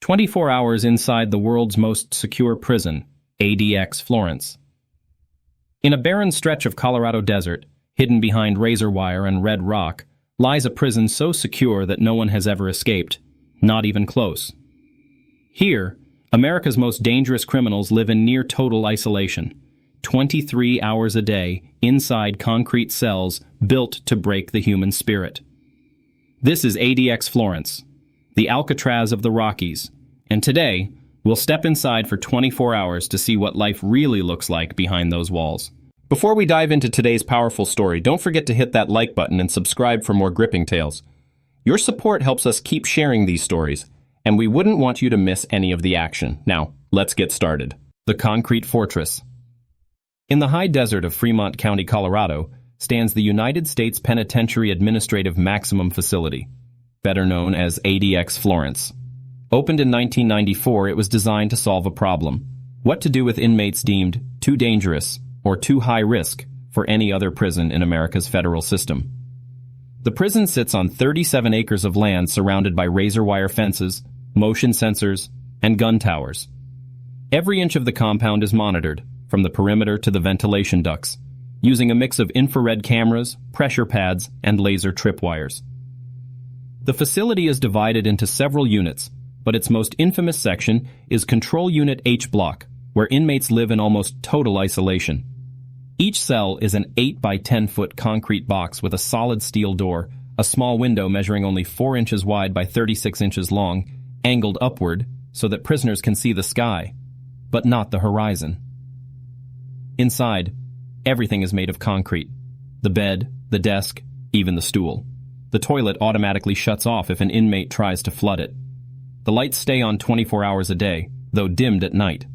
24 hours inside the world's most secure prison, ADX Florence. In a barren stretch of Colorado desert, hidden behind razor wire and red rock, lies a prison so secure that no one has ever escaped, not even close. Here, America's most dangerous criminals live in near total isolation, 23 hours a day, inside concrete cells built to break the human spirit. This is ADX Florence, the Alcatraz of the Rockies, and today, we'll step inside for 24 hours to see what life really looks like behind those walls. Before we dive into today's powerful story, don't forget to hit that like button and subscribe for more gripping tales. Your support helps us keep sharing these stories, and we wouldn't want you to miss any of the action. Now, let's get started. The Concrete Fortress. In the high desert of Fremont County, Colorado, stands the United States Penitentiary Administrative Maximum Facility, better known as ADX Florence. Opened in 1994, it was designed to solve a problem: what to do with inmates deemed too dangerous or too high risk for any other prison in America's federal system. The prison sits on 37 acres of land surrounded by razor wire fences, motion sensors, and gun towers. Every inch of the compound is monitored, from the perimeter to the ventilation ducts, using a mix of infrared cameras, pressure pads, and laser tripwires. The facility is divided into several units, but its most infamous section is Control Unit H Block, where inmates live in almost total isolation. Each cell is an 8 by 10-foot concrete box with a solid steel door, a small window measuring only 4 inches wide by 36 inches long, angled upward so that prisoners can see the sky, but not the horizon. Inside, everything is made of concrete: the bed, the desk, even the stool. The toilet automatically shuts off if an inmate tries to flood it. The lights stay on 24 hours a day, though dimmed at night.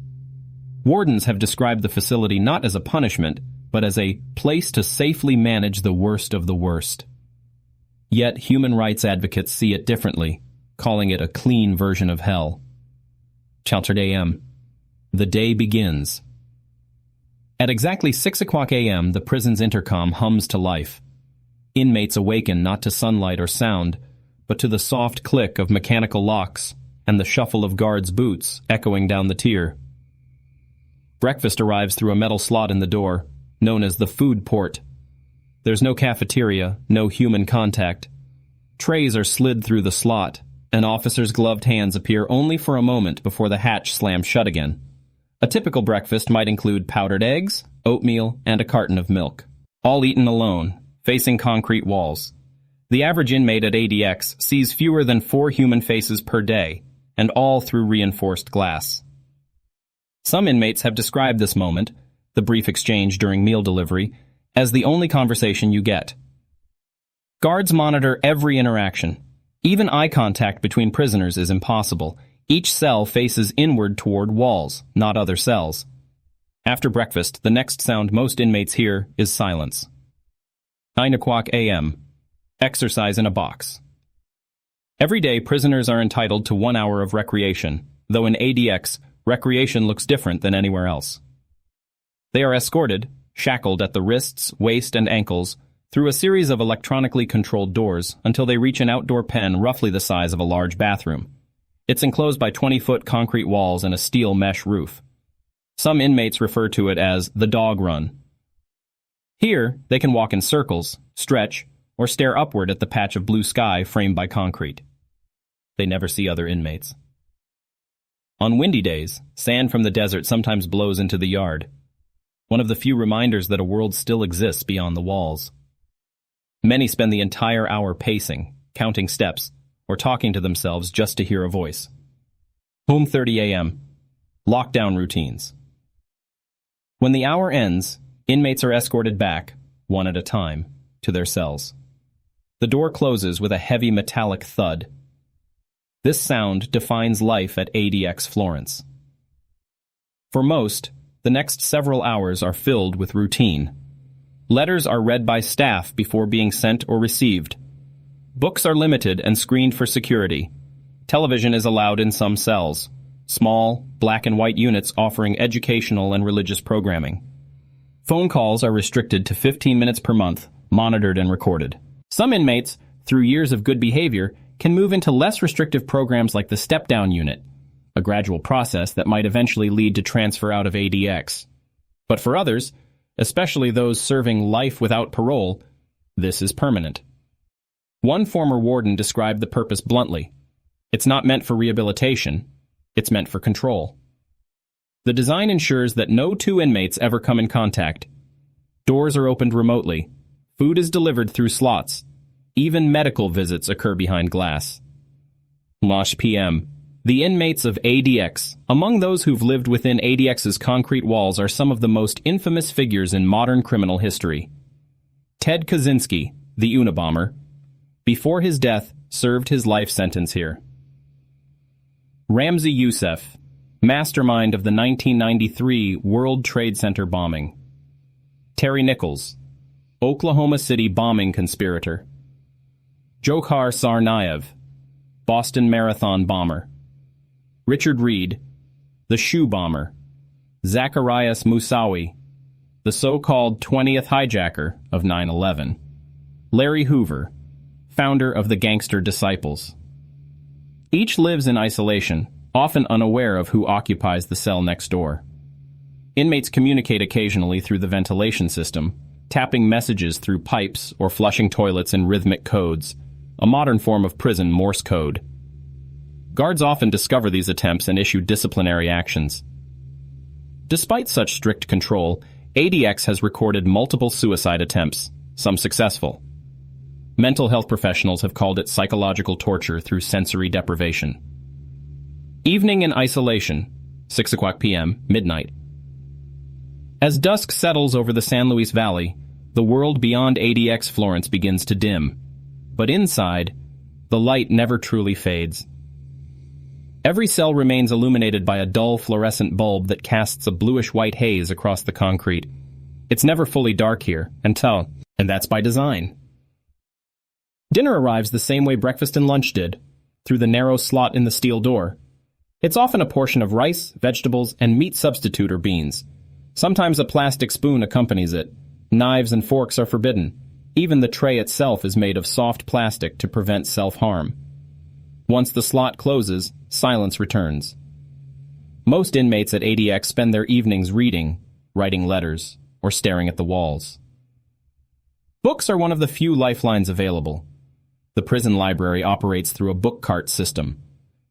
Wardens have described the facility not as a punishment, but as a place to safely manage the worst of the worst. Yet human rights advocates see it differently, calling it a clean version of hell. Chapter AM. The day begins. At exactly 6 o'clock a.m., the prison's intercom hums to life. Inmates awaken not to sunlight or sound, but to the soft click of mechanical locks and the shuffle of guards' boots echoing down the tier. Breakfast arrives through a metal slot in the door, known as the food port. There's no cafeteria, no human contact. Trays are slid through the slot, and officers' gloved hands appear only for a moment before the hatch slams shut again. A typical breakfast might include powdered eggs, oatmeal, and a carton of milk, all eaten alone, facing concrete walls. The average inmate at ADX sees fewer than 4 human faces per day, and all through reinforced glass. Some inmates have described this moment, the brief exchange during meal delivery, as the only conversation you get. Guards monitor every interaction. Even eye contact between prisoners is impossible. Each cell faces inward toward walls, not other cells. After breakfast, the next sound most inmates hear is silence. 9 o'clock a.m. Exercise in a box. Every day, prisoners are entitled to 1 hour of recreation, though in ADX, recreation looks different than anywhere else. They are escorted, shackled at the wrists, waist, and ankles, through a series of electronically controlled doors until they reach an outdoor pen roughly the size of a large bathroom. It's enclosed by 20-foot concrete walls and a steel mesh roof. Some inmates refer to it as the dog run. Here, they can walk in circles, stretch, or stare upward at the patch of blue sky framed by concrete. They never see other inmates. On windy days, sand from the desert sometimes blows into the yard, one of the few reminders that a world still exists beyond the walls. Many spend the entire hour pacing, counting steps, or talking to themselves just to hear a voice. Home 30 a.m. Lockdown routines. When the hour ends, inmates are escorted back, one at a time, to their cells. The door closes with a heavy metallic thud. This sound defines life at ADX Florence. For most, the next several hours are filled with routine. Letters are read by staff before being sent or received. Books are limited and screened for security. Television is allowed in some cells, small, black and white units offering educational and religious programming. Phone calls are restricted to 15 minutes per month, monitored and recorded. Some inmates, through years of good behavior, can move into less restrictive programs like the step-down unit, a gradual process that might eventually lead to transfer out of ADX. But for others, especially those serving life without parole, this is permanent. One former warden described the purpose bluntly. It's not meant for rehabilitation, it's meant for control. The design ensures that no two inmates ever come in contact. Doors are opened remotely. Food is delivered through slots. Even medical visits occur behind glass. Mosh PM. The inmates of ADX. Among those who've lived within ADX's concrete walls are some of the most infamous figures in modern criminal history. Ted Kaczynski, the Unabomber, before his death, served his life sentence here. Ramzi Yousef, mastermind of the 1993 World Trade Center bombing. Terry Nichols, Oklahoma City bombing conspirator. Dzhokhar Tsarnaev, Boston Marathon bomber. Richard Reed, the shoe bomber. Zacarias Moussaoui, the so-called 20th hijacker of 9/11. Larry Hoover, founder of the Gangster Disciples. Each lives in isolation, often unaware of who occupies the cell next door. Inmates communicate occasionally through the ventilation system, tapping messages through pipes or flushing toilets in rhythmic codes, a modern form of prison Morse code. Guards often discover these attempts and issue disciplinary actions. Despite such strict control, ADX has recorded multiple suicide attempts, some successful. Mental health professionals have called it psychological torture through sensory deprivation. Evening in isolation, 6 o'clock p.m., midnight. As dusk settles over the San Luis Valley, the world beyond ADX Florence begins to dim. But inside, the light never truly fades. Every cell remains illuminated by a dull fluorescent bulb that casts a bluish-white haze across the concrete. It's never fully dark here, and that's by design. Dinner arrives the same way breakfast and lunch did, through the narrow slot in the steel door. It's often a portion of rice, vegetables, and meat substitute or beans. Sometimes a plastic spoon accompanies it. Knives and forks are forbidden. Even the tray itself is made of soft plastic to prevent self-harm. Once the slot closes, silence returns. Most inmates at ADX spend their evenings reading, writing letters, or staring at the walls. Books are one of the few lifelines available. The prison library operates through a book cart system.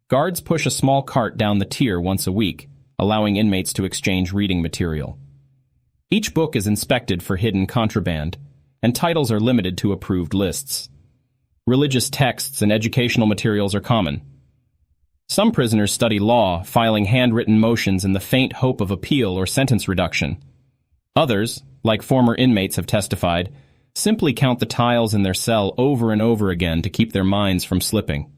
Guards push a small cart down the tier once a week, allowing inmates to exchange reading material. Each book is inspected for hidden contraband, and titles are limited to approved lists. Religious texts and educational materials are common. Some prisoners study law, filing handwritten motions in the faint hope of appeal or sentence reduction. Others, like former inmates have testified, simply count the tiles in their cell over and over again to keep their minds from slipping.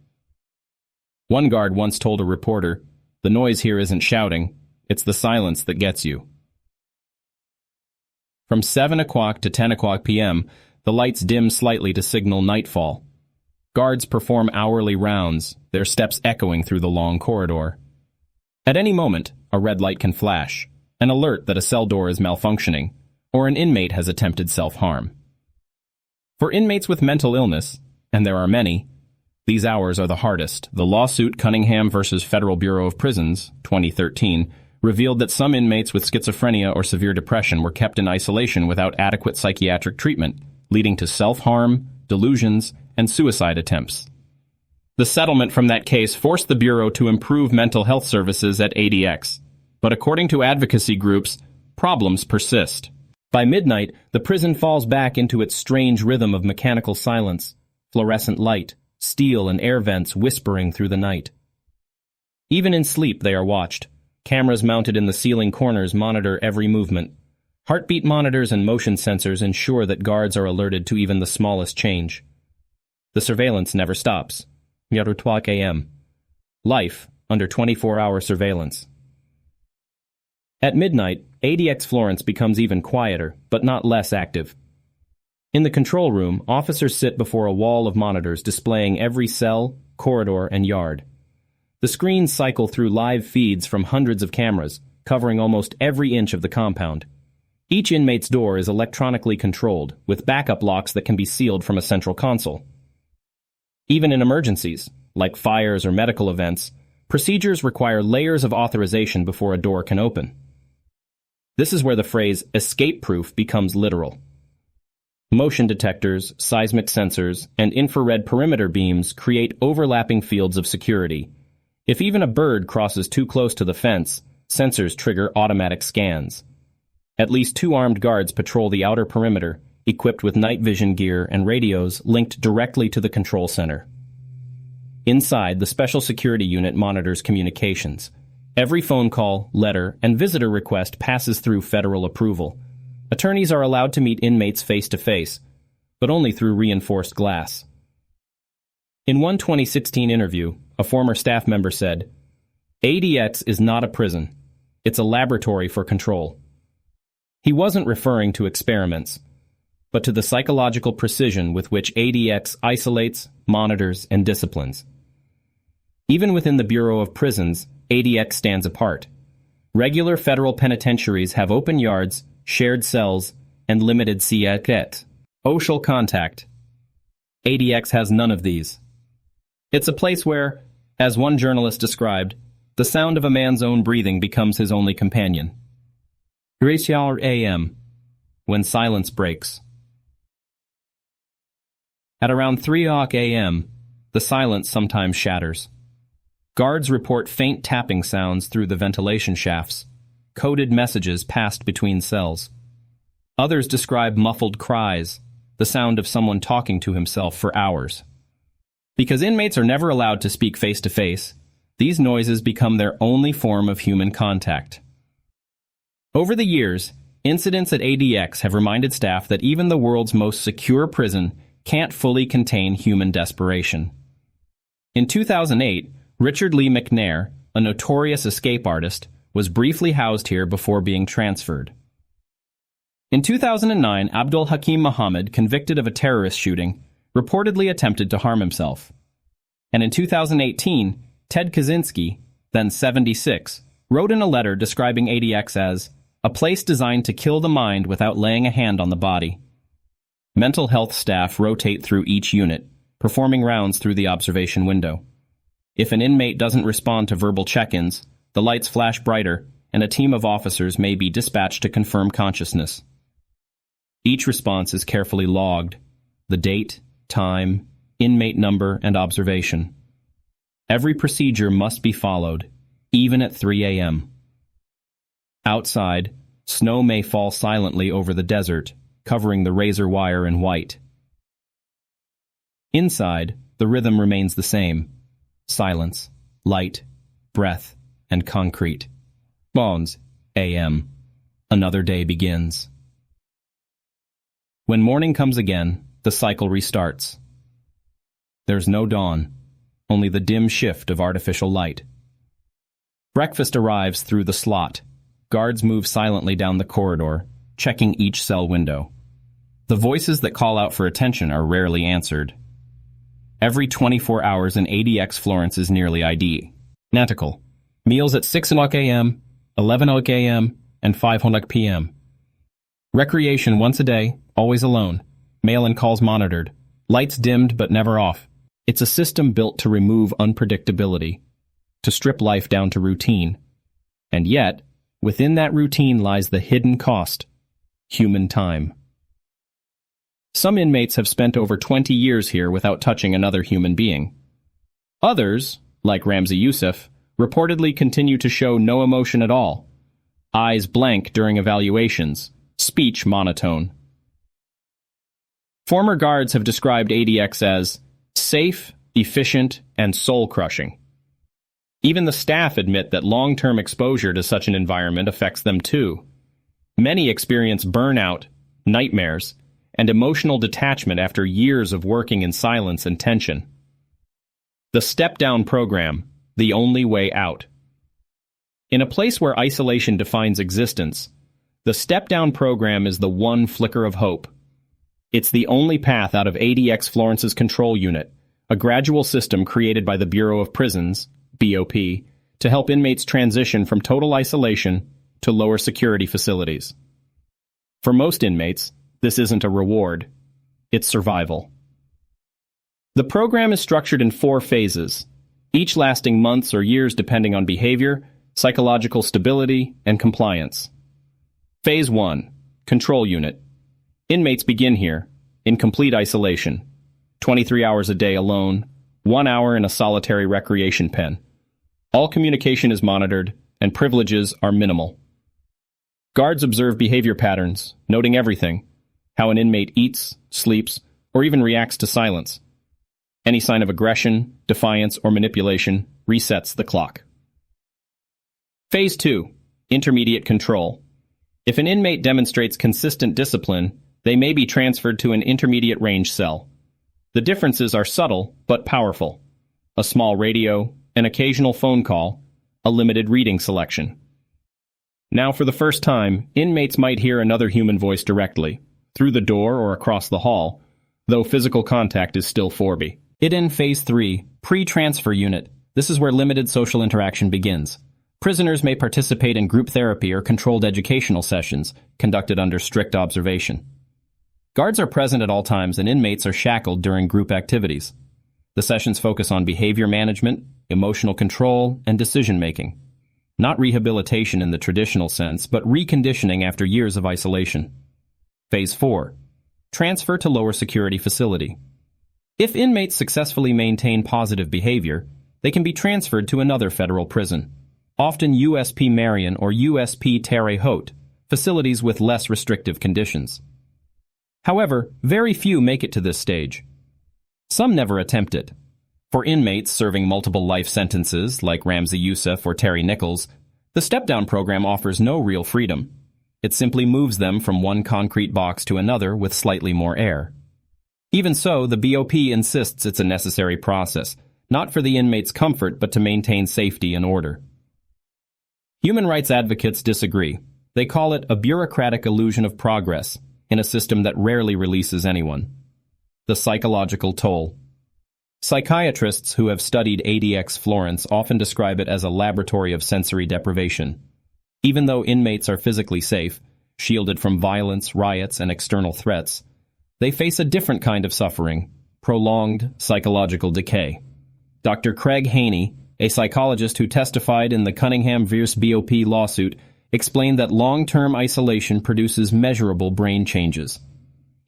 One guard once told a reporter, "The noise here isn't shouting, it's the silence that gets you." From 7 o'clock to 10 o'clock p.m., the lights dim slightly to signal nightfall. Guards perform hourly rounds, their steps echoing through the long corridor. At any moment, a red light can flash, an alert that a cell door is malfunctioning, or an inmate has attempted self-harm. For inmates with mental illness, and there are many, these hours are the hardest. The lawsuit Cunningham versus Federal Bureau of Prisons, 2013, revealed that some inmates with schizophrenia or severe depression were kept in isolation without adequate psychiatric treatment, leading to self-harm, delusions, and suicide attempts. The settlement from that case forced the Bureau to improve mental health services at ADX, but according to advocacy groups, problems persist. By midnight, the prison falls back into its strange rhythm of mechanical silence, fluorescent light, steel and air vents whispering through the night. Even in sleep, they are watched. Cameras mounted in the ceiling corners monitor every movement. Heartbeat monitors and motion sensors ensure that guards are alerted to even the smallest change. The surveillance never stops. 12 a.m. Life under 24-hour surveillance. At midnight, ADX Florence becomes even quieter, but not less active. In the control room, officers sit before a wall of monitors displaying every cell, corridor, and yard. The screens cycle through live feeds from hundreds of cameras, covering almost every inch of the compound. Each inmate's door is electronically controlled, with backup locks that can be sealed from a central console. Even in emergencies, like fires or medical events, procedures require layers of authorization before a door can open. This is where the phrase escape-proof becomes literal. Motion detectors, seismic sensors, and infrared perimeter beams create overlapping fields of security. If even a bird crosses too close to the fence, sensors trigger automatic scans. At least 2 armed guards patrol the outer perimeter, equipped with night vision gear and radios linked directly to the control center. Inside, the Special Security Unit monitors communications. Every phone call, letter, and visitor request passes through federal approval. Attorneys are allowed to meet inmates face-to-face, but only through reinforced glass. In one 2016 interview, a former staff member said, "ADX is not a prison. It's a laboratory for control." He wasn't referring to experiments, but to the psychological precision with which ADX isolates, monitors, and disciplines. Even within the Bureau of Prisons, ADX stands apart. Regular federal penitentiaries have open yards, shared cells, and limited social contact. ADX has none of these. It's a place where, as one journalist described, the sound of a man's own breathing becomes his only companion. 3 a.m., when silence breaks. At around 3 a.m., the silence sometimes shatters. Guards report faint tapping sounds through the ventilation shafts, coded messages passed between cells. Others describe muffled cries, the sound of someone talking to himself for hours. Because inmates are never allowed to speak face-to-face, these noises become their only form of human contact. Over the years, incidents at ADX have reminded staff that even the world's most secure prison can't fully contain human desperation. In 2008, Richard Lee McNair, a notorious escape artist, was briefly housed here before being transferred. In 2009, Abdul Hakim Muhammad, convicted of a terrorist shooting, reportedly attempted to harm himself. And in 2018, Ted Kaczynski, then 76, wrote in a letter describing ADX as a place designed to kill the mind without laying a hand on the body. Mental health staff rotate through each unit, performing rounds through the observation window. If an inmate doesn't respond to verbal check-ins, the lights flash brighter, and a team of officers may be dispatched to confirm consciousness. Each response is carefully logged: the date, time, inmate number, and observation. Every procedure must be followed, even at 3 a.m. Outside, snow may fall silently over the desert, covering the razor wire in white. Inside, the rhythm remains the same: silence, light, breath, and concrete. Bones, a.m. Another day begins. When morning comes again, the cycle restarts. There's no dawn, only the dim shift of artificial light. Breakfast arrives through the slot. Guards move silently down the corridor, checking each cell window. The voices that call out for attention are rarely answered. Every 24 hours in ADX Florence is nearly identical. Meals at 6 a.m., 11 a.m., and 5 p.m. Recreation once a day, always alone. Mail and calls monitored. Lights dimmed but never off. It's a system built to remove unpredictability, to strip life down to routine. And yet, within that routine lies the hidden cost: human time. Some inmates have spent over 20 years here without touching another human being. Others, like Ramzi Yousef, reportedly continue to show no emotion at all. Eyes blank during evaluations, speech monotone. Former guards have described ADX as safe, efficient, and soul-crushing. Even the staff admit that long-term exposure to such an environment affects them too. Many experience burnout, nightmares, and emotional detachment after years of working in silence and tension. The step-down program, the only way out. In a place where isolation defines existence, the step-down program is the one flicker of hope. It's the only path out of ADX Florence's control unit, a gradual system created by the Bureau of Prisons, BOP, to help inmates transition from total isolation to lower security facilities. For most inmates, this isn't a reward, it's survival. The program is structured in 4 phases, each lasting months or years depending on behavior, psychological stability, and compliance. Phase 1. Control Unit. Inmates begin here, in complete isolation. 23 hours a day alone, 1 hour in a solitary recreation pen. All communication is monitored, and privileges are minimal. Guards observe behavior patterns, noting everything: how an inmate eats, sleeps, or even reacts to silence. Any sign of aggression, defiance, or manipulation resets the clock. Phase 2. Intermediate Control. If an inmate demonstrates consistent discipline, they may be transferred to an intermediate range cell. The differences are subtle but powerful: a small radio, an occasional phone call, a limited reading selection. Now, for the first time, inmates might hear another human voice directly, through the door or across the hall, though physical contact is still forbidden. In Phase 3, Pre-Transfer Unit. This is where limited social interaction begins. Prisoners may participate in group therapy or controlled educational sessions, conducted under strict observation. Guards are present at all times and inmates are shackled during group activities. The sessions focus on behavior management, emotional control, and decision-making. Not rehabilitation in the traditional sense, but reconditioning after years of isolation. Phase 4. Transfer to lower security facility. If inmates successfully maintain positive behavior, they can be transferred to another federal prison, often USP Marion or USP Terre Haute, facilities with less restrictive conditions. However, very few make it to this stage. Some never attempt it. For inmates serving multiple life sentences, like Ramzi Yousef or Terry Nichols, the step-down program offers no real freedom. It simply moves them from one concrete box to another with slightly more air. Even so, the BOP insists it's a necessary process, not for the inmate's comfort but to maintain safety and order. Human rights advocates disagree. They call it a bureaucratic illusion of progress in a system that rarely releases anyone. The psychological toll. Psychiatrists who have studied ADX Florence often describe it as a laboratory of sensory deprivation. Even though inmates are physically safe, shielded from violence, riots, and external threats, they face a different kind of suffering: prolonged psychological decay. Dr. Craig Haney, a psychologist who testified in the Cunningham vs. BOP lawsuit, explained that long-term isolation produces measurable brain changes.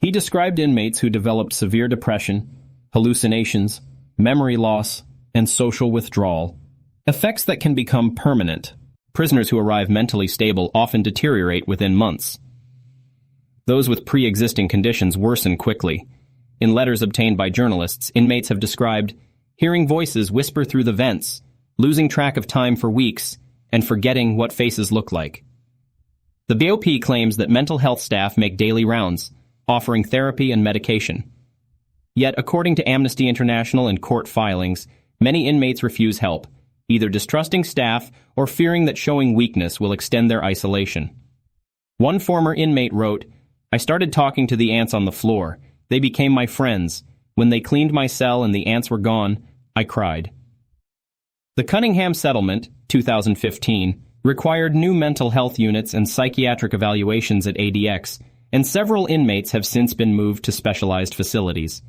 He described inmates who developed severe depression, hallucinations, memory loss, and social withdrawal, effects that can become permanent. Prisoners who arrive mentally stable often deteriorate within months. Those with pre-existing conditions worsen quickly. In letters obtained by journalists, inmates have described hearing voices whisper through the vents, losing track of time for weeks, and forgetting what faces look like. The BOP claims that mental health staff make daily rounds, offering therapy and medication. Yet, according to Amnesty International and court filings, many inmates refuse help, either distrusting staff or fearing that showing weakness will extend their isolation. One former inmate wrote, "I started talking to the ants on the floor. They became my friends. When they cleaned my cell and the ants were gone, I cried." The Cunningham settlement, 2015, required new mental health units and psychiatric evaluations at ADX, and several inmates have since been moved to specialized facilities.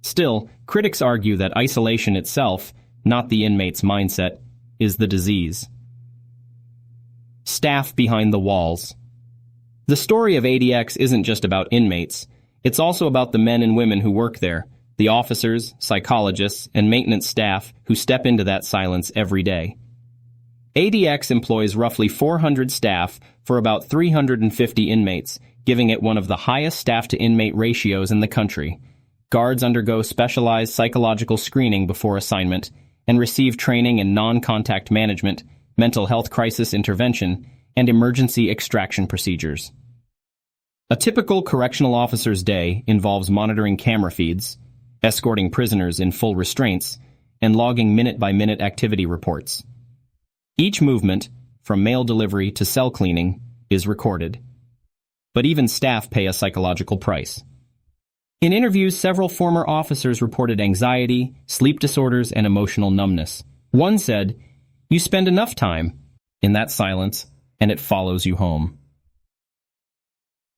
Still, critics argue that isolation itself, not the inmate's mindset, is the disease. Staff behind the walls. The story of ADX isn't just about inmates. It's also about the men and women who work there, the officers, psychologists, and maintenance staff who step into that silence every day. ADX employs roughly 400 staff for about 350 inmates, giving it one of the highest staff-to-inmate ratios in the country. Guards undergo specialized psychological screening before assignment and receive training in non-contact management, mental health crisis intervention, and emergency extraction procedures. A typical correctional officer's day involves monitoring camera feeds, escorting prisoners in full restraints, and logging minute-by-minute activity reports. Each movement, from mail delivery to cell cleaning, is recorded. But even staff pay a psychological price. In interviews, several former officers reported anxiety, sleep disorders, and emotional numbness. One said, "You spend enough time in that silence, and it follows you home."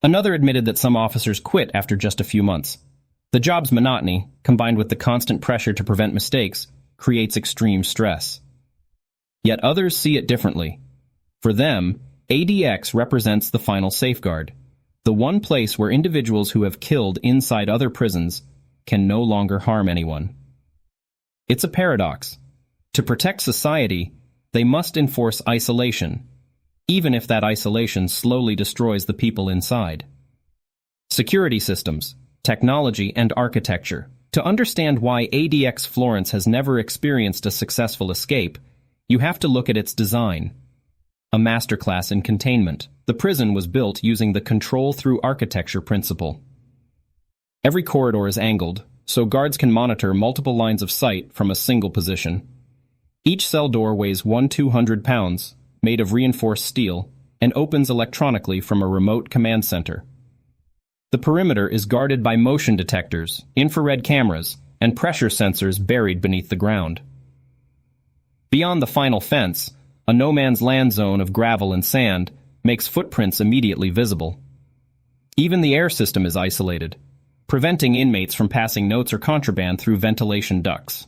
Another admitted that some officers quit after just a few months. The job's monotony, combined with the constant pressure to prevent mistakes, creates extreme stress. Yet others see it differently. For them, ADX represents the final safeguard, the one place where individuals who have killed inside other prisons can no longer harm anyone. It's a paradox. To protect society, they must enforce isolation, even if that isolation slowly destroys the people inside. Security systems, technology, and architecture. To understand why ADX Florence has never experienced a successful escape, you have to look at its design. A masterclass in containment. The prison was built using the control-through-architecture principle. Every corridor is angled, so guards can monitor multiple lines of sight from a single position. Each cell door weighs 200 pounds, made of reinforced steel, and opens electronically from a remote command center. The perimeter is guarded by motion detectors, infrared cameras, and pressure sensors buried beneath the ground. Beyond the final fence, a no-man's-land zone of gravel and sand makes footprints immediately visible. Even the air system is isolated, preventing inmates from passing notes or contraband through ventilation ducts.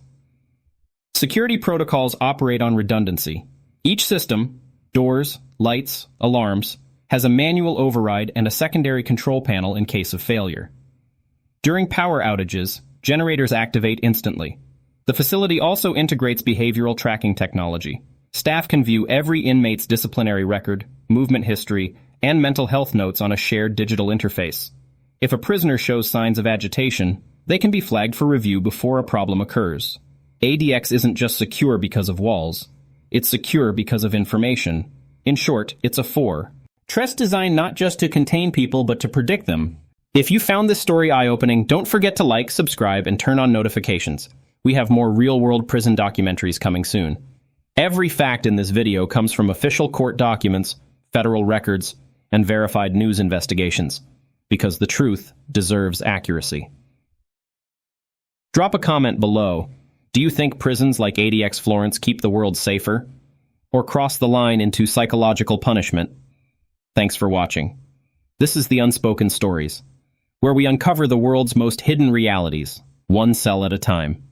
Security protocols operate on redundancy. Each system, doors, lights, alarms, has a manual override and a secondary control panel in case of failure. During power outages, generators activate instantly. The facility also integrates behavioral tracking technology. Staff can view every inmate's disciplinary record, movement history, and mental health notes on a shared digital interface. If a prisoner shows signs of agitation, they can be flagged for review before a problem occurs. ADX isn't just secure because of walls. It's secure because of information. In short, it's a 4. Trust designed not just to contain people, but to predict them. If you found this story eye-opening, don't forget to like, subscribe, and turn on notifications. We have more real-world prison documentaries coming soon. Every fact in this video comes from official court documents, federal records, and verified news investigations, because the truth deserves accuracy. Drop a comment below. Do you think prisons like ADX Florence keep the world safer? Or cross the line into psychological punishment? Thanks for watching. This is the Unspoken Stories, where we uncover the world's most hidden realities, one cell at a time.